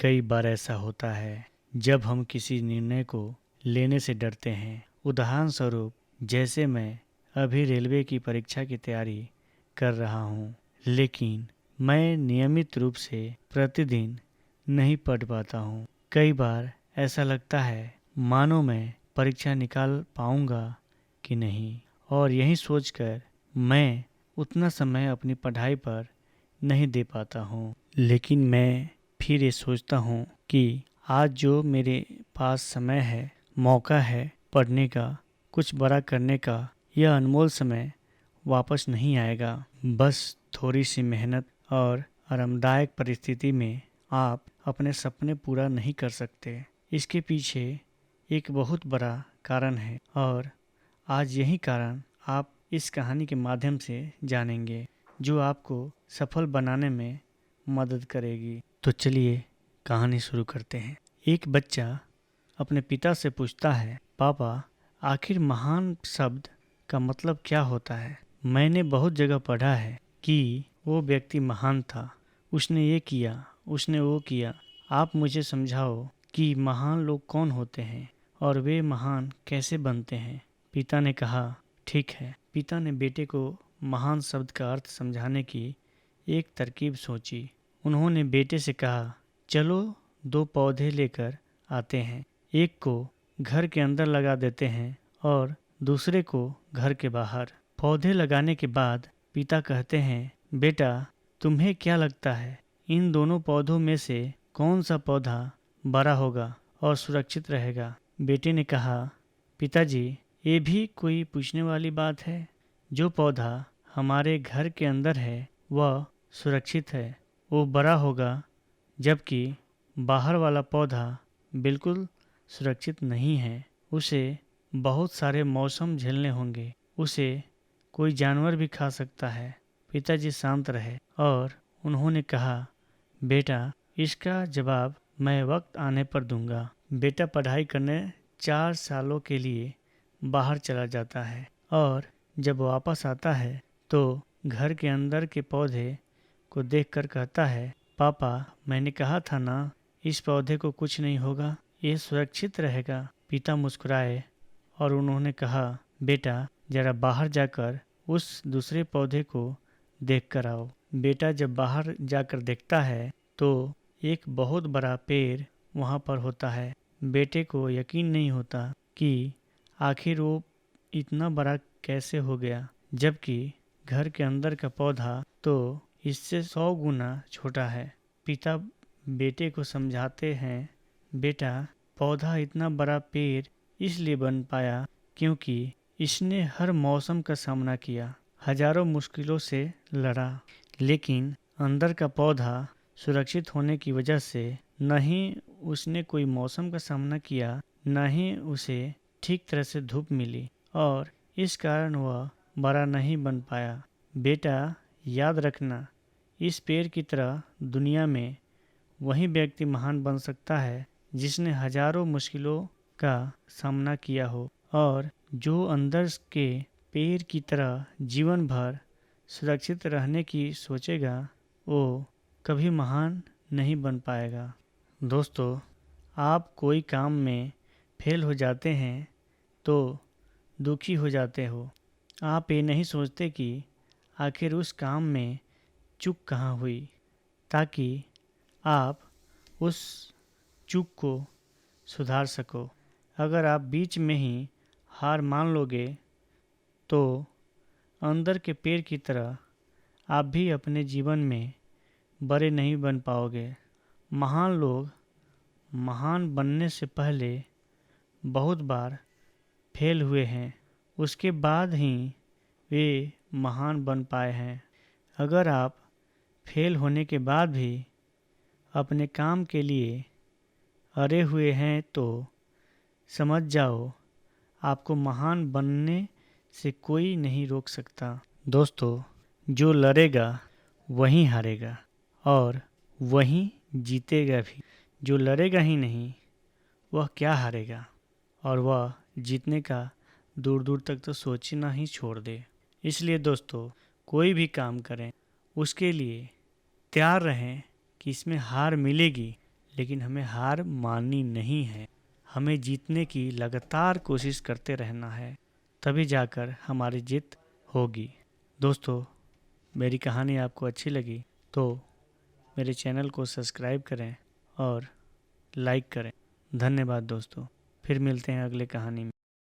कई बार ऐसा होता है जब हम किसी निर्णय को लेने से डरते हैं। उदाहरण स्वरूप, जैसे मैं अभी रेलवे की परीक्षा की तैयारी कर रहा हूँ, लेकिन मैं नियमित रूप से प्रतिदिन नहीं पढ़ पाता हूँ। कई बार ऐसा लगता है मानो मैं परीक्षा निकाल पाऊंगा कि नहीं, और यही सोचकर मैं उतना समय अपनी पढ़ाई पर नहीं दे पाता हूँ। लेकिन मैं फिर ये सोचता हूँ कि आज जो मेरे पास समय है, मौका है पढ़ने का, कुछ बड़ा करने का, यह अनमोल समय वापस नहीं आएगा। बस थोड़ी सी मेहनत और आरामदायक परिस्थिति में आप अपने सपने पूरा नहीं कर सकते। इसके पीछे एक बहुत बड़ा कारण है, और आज यही कारण आप इस कहानी के माध्यम से जानेंगे, जो आपको सफल बनाने में मदद करेगी। तो चलिए कहानी शुरू करते हैं। एक बच्चा अपने पिता से पूछता है, पापा, आखिर महान शब्द का मतलब क्या होता है? मैंने बहुत जगह पढ़ा है कि वो व्यक्ति महान था, उसने ये किया, उसने वो किया। आप मुझे समझाओ कि महान लोग कौन होते हैं और वे महान कैसे बनते हैं। पिता ने कहा, ठीक है। पिता ने बेटे को महान शब्द का अर्थ समझाने की एक तरकीब सोची। उन्होंने बेटे से कहा, चलो 2 पौधे लेकर आते हैं। एक को घर के अंदर लगा देते हैं और दूसरे को घर के बाहर। पौधे लगाने के बाद पिता कहते हैं, बेटा, तुम्हें क्या लगता है इन दोनों पौधों में से कौन सा पौधा बड़ा होगा और सुरक्षित रहेगा? बेटे ने कहा, पिताजी, ये भी कोई पूछने वाली बात है। जो पौधा हमारे घर के अंदर है वह सुरक्षित है, वो बड़ा होगा, जबकि बाहर वाला पौधा बिल्कुल सुरक्षित नहीं है। उसे बहुत सारे मौसम झेलने होंगे, उसे कोई जानवर भी खा सकता है। पिताजी शांत रहे और उन्होंने कहा, बेटा, इसका जवाब मैं वक्त आने पर दूंगा। बेटा पढ़ाई करने 4 सालों के लिए बाहर चला जाता है और जब वापस आता है तो घर के अंदर के पौधे को देखकर कहता है, पापा, मैंने कहा था ना, इस पौधे को कुछ नहीं होगा, ये सुरक्षित रहेगा। पिता मुस्कुराए और उन्होंने कहा, बेटा, जरा बाहर जाकर उस दूसरे पौधे को देख कर आओ। बेटा जब बाहर जाकर देखता है तो एक बहुत बड़ा पेड़ वहाँ पर होता है। बेटे को यकीन नहीं होता कि आखिर वो इतना बड़ा कैसे हो गया, जबकि घर के अंदर का पौधा तो इससे 100 गुना छोटा है। पिता बेटे को समझाते हैं, बेटा, पौधा इतना बड़ा पेड़ इसलिए बन पाया क्योंकि इसने हर मौसम का सामना किया, हजारों मुश्किलों से लड़ा, लेकिन अंदर का पौधा सुरक्षित होने की वजह से न ही उसने कोई मौसम का सामना किया, न ही उसे ठीक तरह से धूप मिली, और इस कारण वह बड़ा नहीं बन पाया। बेटा, याद रखना, इस पेड़ की तरह दुनिया में वही व्यक्ति महान बन सकता है जिसने हजारों मुश्किलों का सामना किया हो, और जो अंदर के पेड़ की तरह जीवन भर सुरक्षित रहने की सोचेगा, वो कभी महान नहीं बन पाएगा। दोस्तों, आप कोई काम में फेल हो जाते हैं तो दुखी हो जाते हो। आप ये नहीं सोचते कि आखिर उस काम में चूक कहाँ हुई, ताकि आप उस चूक को सुधार सको। अगर आप बीच में ही हार मान लोगे तो अंदर के पेड़ की तरह आप भी अपने जीवन में बड़े नहीं बन पाओगे। महान लोग महान बनने से पहले बहुत बार फेल हुए हैं, उसके बाद ही वे महान बन पाए हैं। अगर आप फेल होने के बाद भी अपने काम के लिए अड़े हुए हैं तो समझ जाओ, आपको महान बनने से कोई नहीं रोक सकता। दोस्तों, जो लड़ेगा वही हारेगा और वही जीतेगा भी। जो लड़ेगा ही नहीं, वह क्या हारेगा, और वह जीतने का दूर दूर तक तो सोचना ही छोड़ दे। इसलिए दोस्तों, कोई भी काम करें उसके लिए तैयार रहें कि इसमें हार मिलेगी, लेकिन हमें हार माननी नहीं है। हमें जीतने की लगातार कोशिश करते रहना है, तभी जाकर हमारी जीत होगी। दोस्तों, मेरी कहानी आपको अच्छी लगी तो मेरे चैनल को सब्सक्राइब करें और लाइक करें। धन्यवाद दोस्तों। फिर मिलते हैं अगले कहानी में।